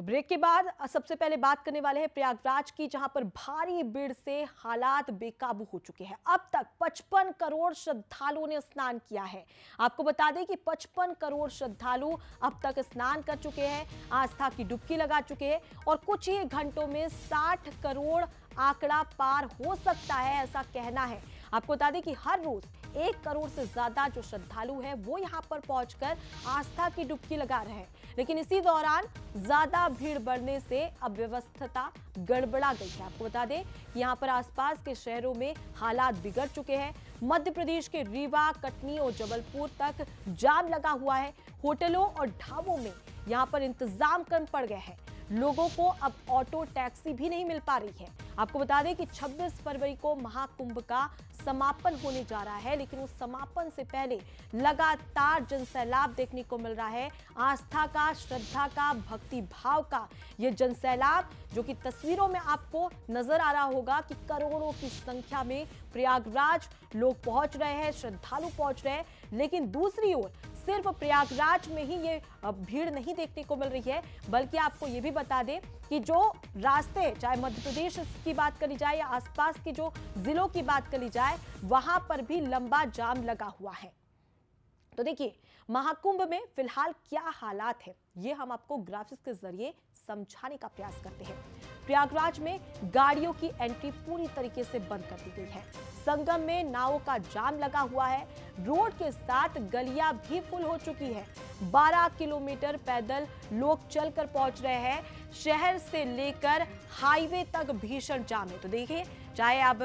तो ब्रेक के बाद सबसे पहले बात करने वाले हैं प्रयागराज की, जहां पर भारी भीड़ से हालात बेकाबू हो चुके हैं। अब तक 55 करोड़ श्रद्धालुओं ने स्नान किया है। आपको बता दें कि 55 करोड़ श्रद्धालु अब तक स्नान कर चुके हैं, आस्था की डुबकी लगा चुके हैं और कुछ ही घंटों में 60 करोड़ आंकड़ा पार हो सकता है, ऐसा कहना है। आपको बता दें कि हर रोज 1 करोड़ से ज्यादा जो श्रद्धालु हैं वो यहां पर पहुंचकर आस्था की डुबकी लगा रहे हैं। लेकिन इसी दौरान ज्यादा भीड़ बढ़ने से अव्यवस्था गड़बड़ा गई है। आपको बता दें कि यहां पर आसपास के शहरों में हालात बिगड़ चुके हैं। मध्य प्रदेश के रीवा, कटनी और जबलपुर तक जाम लगा हुआ है। होटलों और ढाबों में यहां पर इंतजाम कम पड़ गए हैं। लोगों को अब ऑटो टैक्सी भी नहीं मिल पा रही है। आपको बता दें कि 26 फरवरी को महाकुंभ का समापन होने जा रहा है, लेकिन उस समापन से पहले लगातार जनसैलाब देखने को मिल रहा है। आस्था का, श्रद्धा का, भक्ति भाव का ये जनसैलाब, जो कि तस्वीरों में आपको नजर आ रहा होगा कि करोड़ों की संख्या में प्रयागराज लोग पहुंच रहे हैं, श्रद्धालु पहुंच रहे हैं। लेकिन दूसरी ओर सिर्फ प्रयागराज में ही ये भीड़ नहीं देखने को मिल रही है, बल्कि आपको ये भी बता दें कि जो रास्ते, चाहे मध्य प्रदेश की बात करी जाए या आसपास के जो जिलों की बात करी जाए, वहां पर भी लंबा जाम लगा हुआ है। तो देखिए, महाकुंभ में फिलहाल क्या हालात है, ये हम आपको ग्राफिक्स के जरिए समझाने का प्रयास करते हैं। प्रयागराज में गाड़ियों की एंट्री पूरी तरीके से बंद कर दी गई है। संगम में नावों का जाम लगा हुआ है। रोड के साथ गलियां भी फुल हो चुकी है। 12 किलोमीटर पैदल लोग चलकर पहुंच रहे हैं। शहर से लेकर हाईवे तक भीषण जाम है। तो देखिए, चाहे आप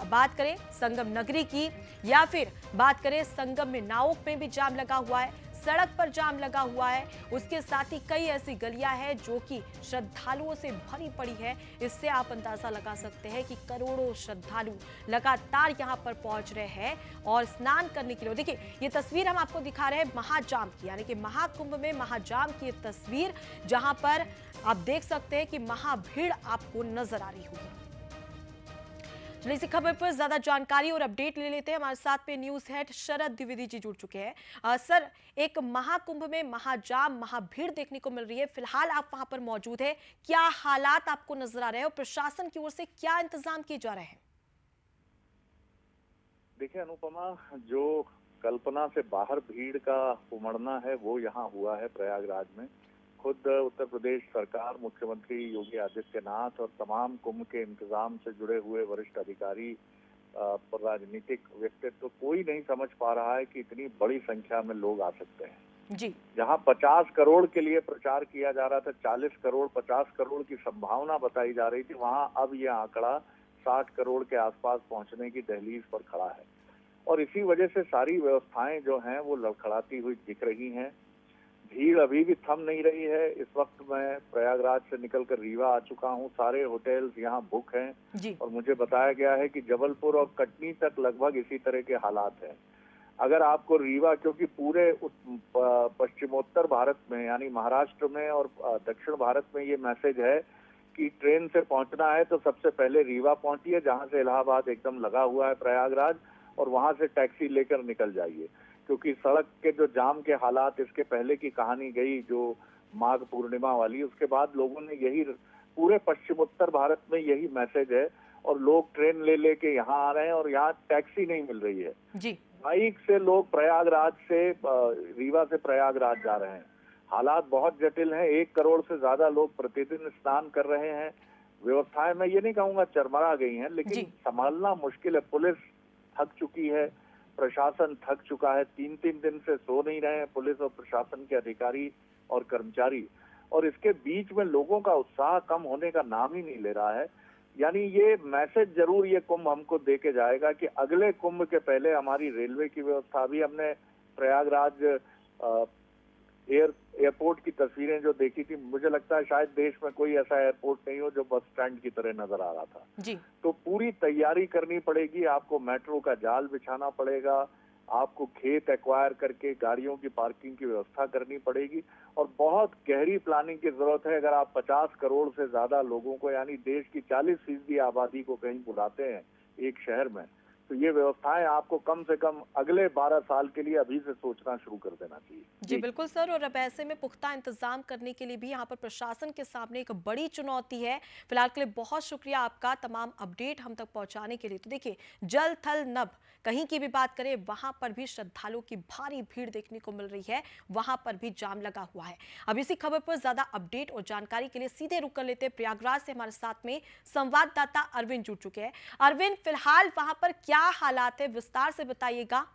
बात करें संगम नगरी की या फिर बात करें संगम में नावों पे भी जाम लगा हुआ है, सड़क पर जाम लगा हुआ है। उसके साथ ही कई ऐसी गलियां हैं जो कि श्रद्धालुओं से भरी पड़ी है। इससे आप अंदाजा लगा सकते हैं कि करोड़ों श्रद्धालु लगातार यहां पर पहुंच रहे हैं और स्नान करने के लिए। देखिए, ये तस्वीर हम आपको दिखा रहे हैं महाजाम की, यानी कि महाकुंभ में महाजाम की तस्वीर, जहां पर आप देख सकते हैं कि महाभीड़ आपको नजर आ रही होगी। इसी खबर पर ज्यादा जानकारी और अपडेट ले लेते हैं। हमारे साथ में न्यूज हेड शरद द्विवेदी जी जुड़ चुके हैं। सर, एक महाकुंभ में महाजाम, महाभीड़ देखने को मिल रही है। फिलहाल आप वहां पर मौजूद है, क्या हालात आपको नजर आ रहे हैं और प्रशासन की ओर से क्या इंतजाम किए जा रहे हैं? देखिए अनुपमा, जो कल्पना से बाहर भीड़ का उमड़ना है वो यहाँ हुआ है प्रयागराज में। खुद उत्तर प्रदेश सरकार, मुख्यमंत्री योगी आदित्यनाथ और तमाम कुंभ के इंतजाम से जुड़े हुए वरिष्ठ अधिकारी और राजनीतिक व्यक्तित्व, कोई नहीं समझ पा रहा है कि इतनी बड़ी संख्या में लोग आ सकते हैं। जी। जहाँ 50 करोड़ के लिए प्रचार किया जा रहा था, 40 करोड़ 50 करोड़ की संभावना बताई जा रही थी, वहाँ अब यह आंकड़ा 60 करोड़ के आसपास पहुंचने की दहलीज पर खड़ा है। और इसी वजह से सारी व्यवस्थाएं जो हैं वो लड़खड़ाती हुई दिख रही हैं। भीड़ अभी भी थम नहीं रही है। इस वक्त मैं प्रयागराज से निकलकर रीवा आ चुका हूँ। सारे होटल्स यहाँ बुक हैं जी। और मुझे बताया गया है कि जबलपुर और कटनी तक लगभग इसी तरह के हालात हैं। अगर आपको रीवा, क्योंकि पूरे पश्चिमोत्तर भारत में यानी महाराष्ट्र में और दक्षिण भारत में ये मैसेज है कि ट्रेन से पहुंचना है तो सबसे पहले रीवा पहुंचिए, जहां से इलाहाबाद एकदम लगा हुआ है प्रयागराज, और वहां से टैक्सी लेकर निकल जाइए। क्योंकि सड़क के जो जाम के हालात, इसके पहले की कहानी गई जो माघ पूर्णिमा वाली, उसके बाद लोगों ने यही, पूरे पश्चिमोत्तर भारत में यही मैसेज है और लोग ट्रेन ले लेके यहाँ आ रहे हैं और यहाँ टैक्सी नहीं मिल रही है। जी। बाइक से लोग प्रयागराज से, रीवा से प्रयागराज जा रहे हैं। हालात बहुत जटिल हैं। 1 करोड़ से ज्यादा लोग प्रतिदिन स्नान कर रहे हैं। व्यवस्थाएं, मैं ये नहीं कहूंगा चरमरा गई हैं, लेकिन संभालना मुश्किल है। पुलिस थक चुकी है, प्रशासन थक चुका है। 3-3 दिन से सो नहीं रहे हैं पुलिस और प्रशासन के अधिकारी और कर्मचारी। और इसके बीच में लोगों का उत्साह कम होने का नाम ही नहीं ले रहा है। यानी ये मैसेज जरूर ये कुंभ हमको दे के जाएगा कि अगले कुंभ के पहले हमारी रेलवे की व्यवस्था, अभी हमने प्रयागराज एयरपोर्ट की तस्वीरें जो देखी थी, मुझे लगता है शायद देश में कोई ऐसा एयरपोर्ट नहीं हो जो बस स्टैंड की तरह नजर आ रहा था। जी। तो पूरी तैयारी करनी पड़ेगी। आपको मेट्रो का जाल बिछाना पड़ेगा, आपको खेत एक्वायर करके गाड़ियों की पार्किंग की व्यवस्था करनी पड़ेगी और बहुत गहरी प्लानिंग की जरूरत है। अगर आप 50 करोड़ से ज्यादा लोगों को, यानी देश की 40% आबादी को कहीं बुलाते हैं एक शहर में, तो ये व्यवस्थाएं आपको कम से कम अगले 12 साल के लिए अभी से सोचना शुरू कर देना चाहिए। जी बिल्कुल सर, और अब ऐसे में पुख्ता इंतजाम करने के लिए भी यहाँ पर प्रशासन के सामने एक बड़ी चुनौती है। फिलहाल के लिए बहुत शुक्रिया आपका तमाम अपडेट हम तक पहुंचाने के लिए। तो देखिए, जल थल नभ कहीं की भी बात करें, वहां पर भी श्रद्धालुओं की भारी भीड़ देखने को मिल रही है, वहां पर भी जाम लगा हुआ है। अब इसी खबर पर ज्यादा अपडेट और जानकारी के लिए सीधे रुक कर लेते हैं प्रयागराज से हमारे साथ में संवाददाता अरविंद जुड़ चुके हैं। अरविंद, फिलहाल वहां पर क्या हालात है, विस्तार से बताइएगा।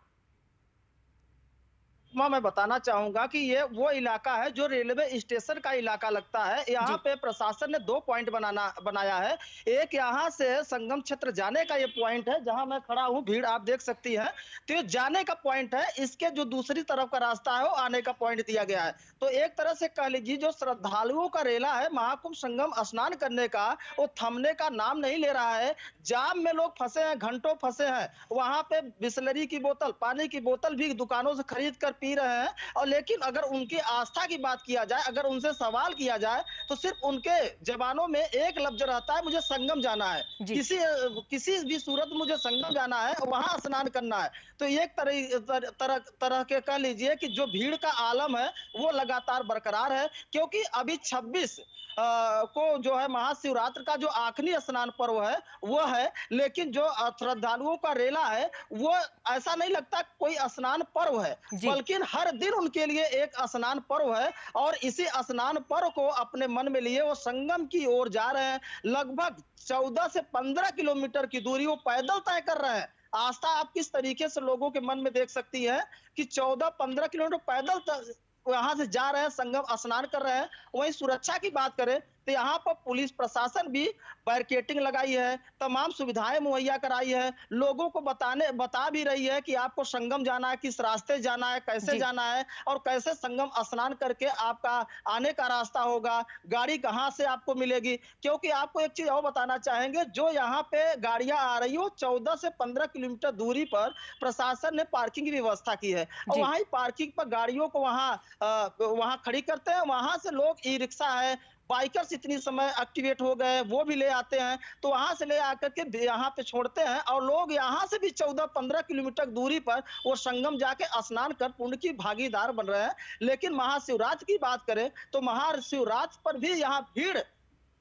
मैं बताना चाहूंगा कि ये वो इलाका है जो रेलवे स्टेशन का इलाका लगता है। यहाँ जी पे प्रशासन ने 2 पॉइंट बनाया है। एक यहाँ से संगम क्षेत्र जाने का ये पॉइंट है, जहाँ मैं खड़ा हूँ, भीड़ आप देख सकती है। तो ये जाने का पॉइंट है, इसके जो दूसरी तरफ का रास्ता है वो आने का पॉइंट दिया गया है। तो एक तरह से कह लीजिए, जो श्रद्धालुओं का रेला है महाकुंभ संगम स्नान करने का, वो थमने का नाम नहीं ले रहा है। जाम में लोग फंसे हैं, घंटों फंसे हैं। वहां पे बिस्लरी की बोतल, पानी की बोतल भी दुकानों से खरीद कर पी रहे हैं। और लेकिन अगर उनकी आस्था की बात किया जाए, अगर उनसे सवाल किया जाए, तो सिर्फ उनके जबानों में एक लफ्ज रहता है, मुझे संगम जाना है। जी किसी भी सूरत में मुझे संगम जाना है, वहां स्नान करना है। तो एक तरह के कह लीजिए कि जो भीड़ का आलम है वो लगातार बरकरार है, क्योंकि अभी 26 को जो है महाशिवरात्रि का जो आखिरी स्नान पर्व है वो है। लेकिन जो श्रद्धालुओं का रेला है, वो ऐसा नहीं लगता कोई स्नान पर्व है, जी बल्कि हर दिन उनके लिए एक स्नान पर्व है। और इसी स्नान पर्व को अपने मन में लिए वो संगम की ओर जा रहे हैं। लगभग 14 से 15 किलोमीटर की दूरी वो पैदल तय कर रहे हैं। आस्था आप किस तरीके से लोगों के मन में देख सकती है कि 14-15 किलोमीटर पैदल वहां से जा रहे हैं, संगम स्नान कर रहे हैं। वहीं सुरक्षा की बात करें तो यहाँ पर पुलिस प्रशासन भी बैरिकेटिंग लगाई है, तमाम सुविधाएं मुहैया कराई है, लोगों को बता भी रही है कि आपको संगम जाना है, किस रास्ते जाना है, कैसे जी जाना है, और कैसे संगम स्नान करके आपका आने का रास्ता होगा, गाड़ी कहाँ से आपको मिलेगी। क्योंकि आपको एक चीज और बताना चाहेंगे, जो यहाँ पे गाड़ियां आ रही हो 14 से 15 किलोमीटर दूरी पर प्रशासन ने पार्किंग की व्यवस्था की है। और जी वहीं पार्किंग पर गाड़ियों को वहां खड़ी करते हैं। वहां से लोग ई रिक्शा है, बाइकर्स इतनी समय एक्टिवेट हो गए, वो भी ले आते हैं। तो वहां से ले आकर के यहाँ पे छोड़ते हैं, और लोग यहाँ से भी 14-15 किलोमीटर दूरी पर वो संगम जाके स्नान कर पुण्य की भागीदार बन रहे हैं। लेकिन महाशिवरात्रि की बात करें तो महाशिवरात्रि पर भी यहाँ भीड़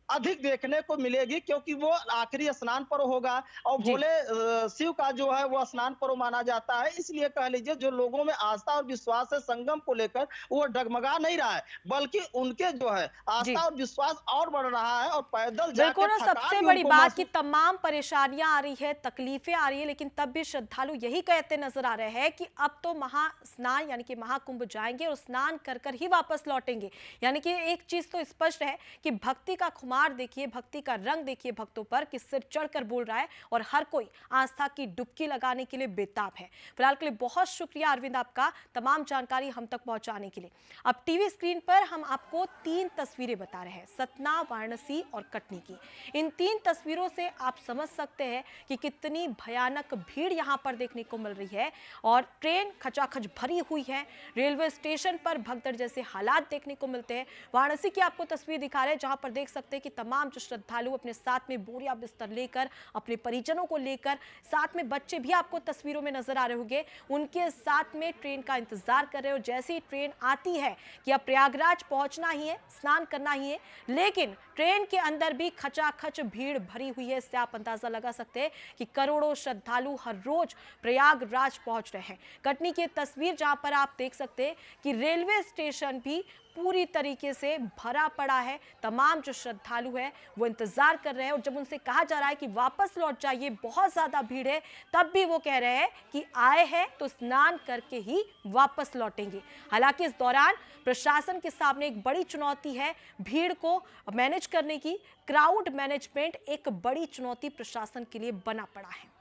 अधिक देखने को मिलेगी, क्योंकि वो आखिरी स्नान पर्व होगा। और जी भोले शिव का जो है वो स्नान पर्व माना जाता है। इसलिए कह लीजिए, जो लोगों में आस्था और विश्वास है संगम को लेकर, वो डगमगा नहीं रहा है, बल्कि उनके जो है जी आस्था और विश्वास और बढ़ रहा है। और पैदल जाकर बिल्कुल, और सबसे थकान भी बड़ी उनको बात कि महसूस। तमाम परेशानियां आ रही है, तकलीफें आ रही है, लेकिन तब भी श्रद्धालु यही कहते नजर आ रहे हैं कि अब तो महास्नान यानी कि महाकुंभ जाएंगे और स्नान कर कर ही वापस लौटेंगे। यानी कि एक चीज तो स्पष्ट है कि भक्ति का खुमार देखिए, भक्ति का रंग देखिए भक्तों पर, कि सिर चढ़कर बोल रहा है और हर कोई आस्था की डुबकी लगाने के लिए बेताब है। फिलहाल के लिए बहुत शुक्रिया अरविंद आपका तमाम जानकारी हम तक पहुंचाने के लिए। अब टीवी स्क्रीन पर हम आपको 3 तस्वीरें बता रहे हैं, सतना, वाराणसी और कटनी की। इन 3 तस्वीरों से आप समझ सकते हैं कि कितनी भयानक भीड़ यहां पर देखने को मिल रही है। और ट्रेन खचाखच भरी हुई है, रेलवे स्टेशन पर भगदड़ जैसे हालात देखने को मिलते हैं। वाराणसी की आपको तस्वीर दिखा रहे हैं, जहां पर देख सकते हैं कि तमाम जो श्रद्धालु अपने साथ में बोरिया बिस्तर लेकर, अपने परिजनों को लेकर, साथ में बच्चे भी आपको तस्वीरों में नजर आ रहे होंगे, उनके साथ में ट्रेन का इंतजार कर रहे हो। जैसे ही ट्रेन आती है कि अब प्रयागराज पहुंचना ही है, स्नान करना ही है, लेकिन ट्रेन के अंदर भी खचाखच भीड़ भरी हुई है। इससे आप अंदाजा लगा सकते हैं कि करोड़ों श्रद्धालु हर रोज प्रयागराज पहुंच रहे हैं। कटनी की तस्वीर जहां पर आप देख सकते हैं कि रेलवे स्टेशन भी पूरी तरीके से भरा पड़ा है। तमाम जो श्रद्धालु है वो इंतजार कर रहे हैं, और जब उनसे कहा जा रहा है कि वापस लौट जाइए, बहुत ज्यादा भीड़ है, तब भी वो कह रहे हैं कि आए हैं तो स्नान करके ही वापस लौटेंगे। हालांकि इस दौरान प्रशासन के सामने एक बड़ी चुनौती है, भीड़ को मैनेज करने की। क्राउड मैनेजमेंट एक बड़ी चुनौती प्रशासन के लिए बना पड़ा है।